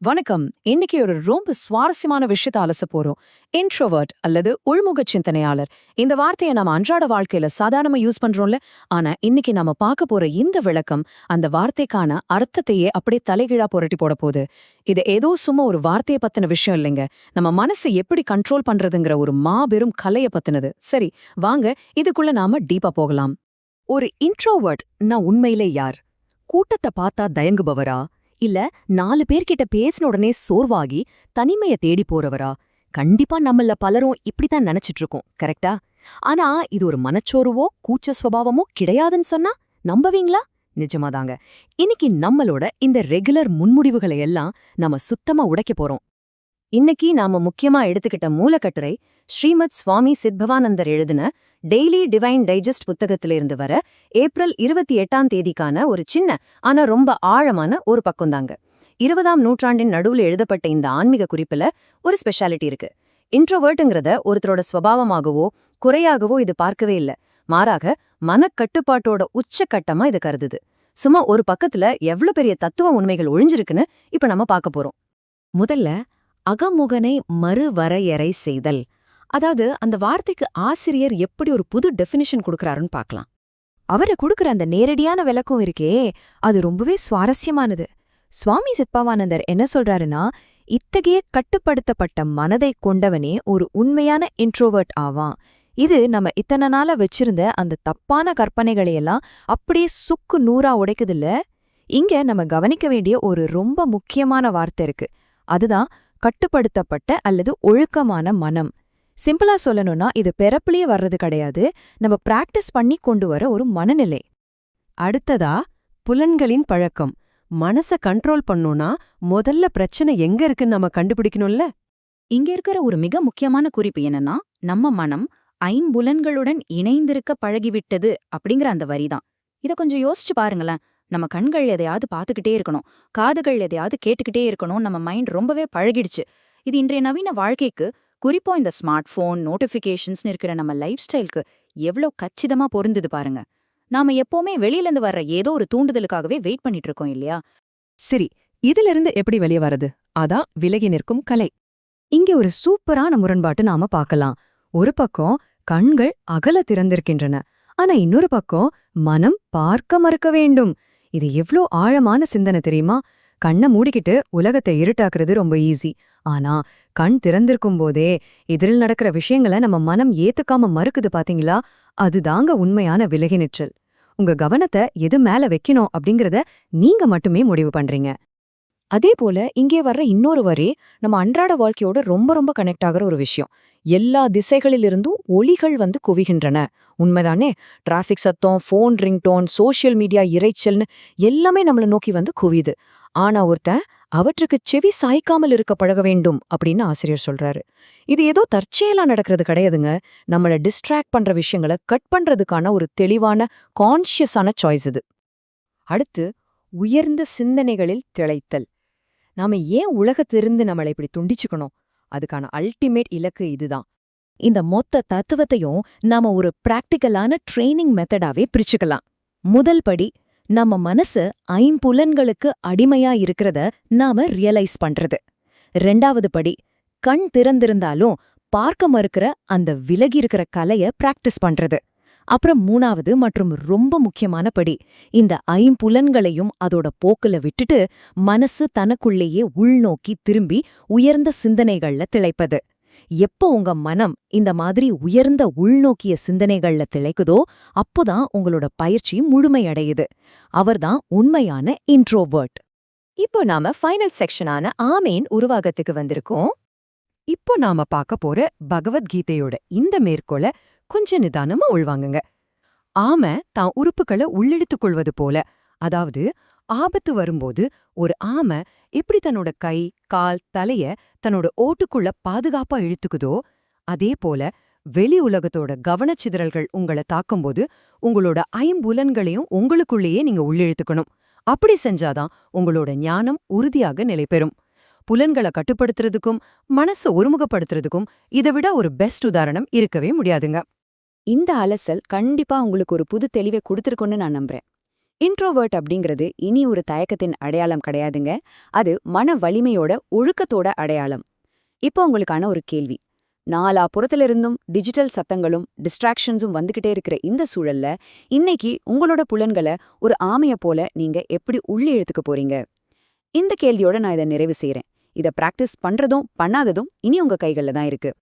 வணக்கம். இன்னைக்கு ஒரு ரொம்ப சுவாரஸ்யமான விஷயத்தை அலச போறோம். இன்ட்ரோவர்ட் அல்லது உள்முக சிந்தனையாளர். இந்த வார்த்தையை நம்ம அன்றாட வாழ்க்கையில சாதாரணமா யூஸ் பண்றோம்ல. ஆனா இன்னைக்கு நாம பார்க்க போற இந்த விளக்கம் அந்த வார்த்தைக்கான அர்த்தத்தையே அப்படியே தலைகீழா புரட்டி போட போகுது. இது ஏதோ சும்மா ஒரு வார்த்தையை பத்தின விஷயம் இல்லைங்க. நம்ம மனசை எப்படி கண்ட்ரோல் பண்றதுங்கிற ஒரு மாபெரும் கலைய பத்தினது. சரி, வாங்க இதுக்குள்ள நாம டீப்பா போகலாம். ஒரு இன்ட்ரோவர்ட் நான் உண்மையிலே யார்? கூட்டத்தை பார்த்தா தயங்குபவரா? இல்ல 4 பேர்கிட்ட பேசின உடனே சோர்வாகி தனிமைய தேடி போறவரா? கண்டிப்பா நம்மள பலரும் இப்படித்தான் நினைச்சிட்டு இருக்கோம், கரெக்டா? ஆனா இது ஒரு மனச்சோர்வோ கூச்ச சுபாவமோ கிடையாதுன்னு சொன்னா நம்பவீங்களா? நிஜமாதாங்க. இன்னைக்கு நம்மளோட இந்த ரெகுலர் முன்முடிவுகளை எல்லாம் நாம சுத்தமா உடைக்க போறோம். இன்னைக்கு நாம முக்கியமா எடுத்துக்கிட்ட மூலக்கட்டுரை ஸ்ரீமத் சுவாமி சித்பவானந்தர் எழுதின டெய்லி டிவைன் டைஜஸ்ட் புத்தகத்திலிருந்து வர ஏப்ரல் 28ஆம் தேதிக்கான ஒரு சின்ன ஆனா ரொம்ப ஆழமான ஒரு பக்கம்தாங்க. 20ஆம் நூற்றாண்டின் நடுவுல எழுதப்பட்ட இந்த ஆன்மீக குறிப்புல ஒரு ஸ்பெஷாலிட்டி இருக்கு. இன்ட்ரோவர்ட்டுங்கிறத ஒருத்தரோட ஸ்வபாவமாகவோ குறையாகவோ இது பார்க்கவே இல்ல. மாறாக மனக்கட்டுப்பாட்டோட உச்சக்கட்டமா இது கருதுது. சும்மா ஒரு பக்கத்துல எவ்வளவு பெரிய தத்துவ உண்மைகள் ஒழிஞ்சிருக்குன்னு இப்ப நம்ம பார்க்க போறோம். முதல்ல அகமுகனை மறுவரையறை செய்தல். அதாவது அந்த வார்த்தைக்கு ஆசிரியர் எப்படி ஒரு புது டெஃபினிஷன் கொடுக்கறாருன்னு பார்க்கலாம். அவரு கொடுக்கற அந்த நேரடியான விளக்கம் இருக்கே, அது ரொம்பவே சுவாரஸ்யமானது. சுவாமி சித்பவானந்தர் என்ன சொல்றாருன்னா, இத்தகைய கட்டுப்படுத்தப்பட்ட மனதை கொண்டவனே ஒரு உண்மையான இன்ட்ரோவர்ட் ஆவான். இது நம்ம இத்தனை நாளா வச்சிருந்த அந்த தப்பான கற்பனைகளையெல்லாம் அப்படியே சுக்கு நூறா உடைக்குதில்ல. இங்க நம்ம கவனிக்க வேண்டிய ஒரு ரொம்ப முக்கியமான வார்த்தை இருக்கு. அதுதான் கட்டுப்படுத்தப்பட்ட அல்லது ஒழுக்கமான மனம். சிம்பிளா சொல்லணும்னா இது பிறப்புலயே வர்றது கிடையாது, நம்ம பிராக்டிஸ் பண்ணி கொண்டு வர ஒரு மனநிலை. அடுத்ததா புலன்களின் பழக்கம். மனச கண்ட்ரோல் பண்ணோம்னா முதல்ல பிரச்சனை எங்க இருக்குன்னு நம்ம கண்டுபிடிக்கணும்ல. இங்க இருக்கிற ஒரு மிக முக்கியமான குறிப்பு என்னன்னா, நம்ம மனம் ஐம்புலன்களுடன் இணைந்திருக்க பழகிவிட்டது அப்படிங்கிற அந்த வரிதான். இத கொஞ்சம் யோசிச்சு பாருங்களேன். நம்ம கண்கள் எதையாவது பார்த்துக்கிட்டே இருக்கணும், காதுகள் எதையாவது கேட்டுக்கிட்டே இருக்கணும், நம்ம மைண்ட் ரொம்பவே பழகிடுச்சு. இது இன்றைய நவீன வாழ்க்கைக்கு, குறிப்பா இந்த ஸ்மார்ட் போன் நோட்டிபிகேஷன்ஸ்னு இருக்கிற நம்ம லைஃப் ஸ்டைலுக்கு எவ்வளோ கச்சிதமா பொருந்துது பாருங்க. நாம எப்பவுமே வெளியிலேருந்து வர்ற ஏதோ ஒரு தூண்டுதலுக்காகவே வெயிட் பண்ணிட்டு இருக்கோம் இல்லையா? சரி, இதிலிருந்து எப்படி வெளியே வரது? அதான் விலகி நிற்கும் கலை. இங்க ஒரு சூப்பரான முரண்பாட்டு நாம பார்க்கலாம். ஒரு பக்கம் கண்கள் அகல திறந்திருக்கின்றன, ஆனா இன்னொரு பக்கம் மனம் பார்க்க மறுக்க வேண்டும். இது எவ்ளோ ஆழமான சிந்தனை தெரியுமா? கண்ணை மூடிக்கிட்டு உலகத்தை இருட்டாக்குறது ரொம்ப ஈஸி. ஆனா கண் திறந்திருக்கும் போதே எதிரில் நடக்கிற விஷயங்களை நம்ம மனம் ஏத்துக்காம மறுக்குது பாத்தீங்களா? அதுதாங்க உண்மையான விலகி நிற்றல். உங்க கவனத்தை எது மேல வைக்கணும் அப்படிங்கறத நீங்க மட்டுமே முடிவு பண்றீங்க. அதே போல இங்கே வர்ற இன்னொரு வரி நம்ம அன்றாட வாழ்க்கையோட ரொம்ப ரொம்ப கனெக்ட் ஆகிற ஒரு விஷயம். எல்லா திசைகளிலிருந்தும் ஒலிகள் குவிகின்றன. உண்மைதானே? டிராஃபிக் சத்தம், ஃபோன் ரிங்டோன், சோஷியல் மீடியா இரைச்சல்னு எல்லாமே நம்மள நோக்கி குவியுது. ஆனா ஒருத்தன் அவற்றுக்கு செவி சாய்க்காமல் இருக்க பழக வேண்டும் அப்படின்னு ஆசிரியர் சொல்றாரு. இது ஏதோ தற்செயலா நடக்கிறது கிடையாதுங்க. நம்மள டிஸ்ட்ராக்ட் பண்ற விஷயங்களை கட் பண்றதுக்கான ஒரு தெளிவான கான்ஷியஸான சாய்ஸ் இது. அடுத்து உயர்ந்த சிந்தனைகளில் திளைத்தல். நாம ஏன் உலகத்திலிருந்து நம்மளை இப்படி துண்டிச்சுக்கணும்? அதுக்கான அல்டிமேட் இலக்கு இதுதான். இந்த மொத்த தத்துவத்தையும் நாம ஒரு பிராக்டிக்கலான ட்ரெய்னிங் மெத்தடாவே பிரிச்சுக்கலாம். முதல் படி, நம்ம மனசு ஐம்புலன்களுக்கு அடிமையா இருக்கிறத நாம ரியலைஸ் பண்றது. 2வது படி, கண் திறந்திருந்தாலும் பார்க்க மறுக்கிற அந்த விலகி இருக்கிற கலைய பிராக்டிஸ் பண்றது. அப்புறம் 3வது மற்றும் ரொம்ப முக்கியமான படி, இந்த ஐம்புலன்களையும் அதோட போக்குல விட்டுட்டு மனசு தனக்குள்ளேயே உள்நோக்கி திரும்பி உயர்ந்த சிந்தனைகள்ல திளைப்பது. எப்போ உங்க மனம் இந்த மாதிரி உயர்ந்த உள்நோக்கிய சிந்தனைகள்ல திளைக்குதோ அப்போதான் உங்களோட பயிற்சி முழுமையடையுது. அவர்தான் உண்மையான இன்ட்ரோவர்ட். இப்போ நாம ஃபைனல் செக்ஷனான ஆமேன் உருவாகத்துக்கு வந்திருக்கோம். இப்போ நாம பார்க்க போற பகவத்கீதையோட இந்த மேற்கோள கொஞ்ச நிதானமா உள்வாங்குங்க. ஆம தான் உறுப்புகளை உள்ளிழுத்துக் கொள்வது போல, அதாவது ஆபத்து வரும்போது ஒரு ஆம எப்படி தன்னோட கை, கால், தலைய தன்னோட ஓட்டுக்குள்ள பாதுகாப்பா இழுத்துக்குதோ, அதே போல வெளி உலகத்தோட கவனச்சிதறல்கள் உங்களை தாக்கும்போது உங்களோட ஐம்புலன்களையும் உங்களுக்குள்ளேயே நீங்க உள்ளிழுத்துக்கணும். அப்படி செஞ்சாதான் உங்களோட ஞானம் உறுதியாக நிலைபெறும். புலன்களை கட்டுப்படுத்துறதுக்கும் மனசை ஒருமுகப்படுத்துறதுக்கும் இதை விட ஒரு பெஸ்ட் உதாரணம் இருக்கவே முடியாதுங்க. இந்த அலசல் கண்டிப்பா உங்களுக்கு ஒரு புது தெளிவை கொடுத்திருக்கும்னு நான் நம்புறேன். இன்ட்ரோவர்ட் அப்படிங்கிறது இனி ஒரு தயக்கத்தின் அடையாளம் கிடையாதுங்க. அது மன வலிமையோட ஒழுக்கத்தோட அடையாளம். இப்போ உங்களுக்கான ஒரு கேள்வி. நாலா புறத்திலிருந்தும் டிஜிட்டல் சத்தங்களும் டிஸ்ட்ராக்ஷன்ஸும் வந்துகிட்டே இருக்கிற இந்த சூழல்ல இன்னைக்கு உங்களோட புலன்களை ஒரு ஆமைய போல நீங்க எப்படி உள்ளே இழுத்துக்க போறீங்க? இந்த கேள்வியோட நான் இதை நிறைவு செய்றேன். இதை பிராக்டிஸ் பண்றதும் பண்ணாததும் இனி உங்க கைகள்ல தான் இருக்கு.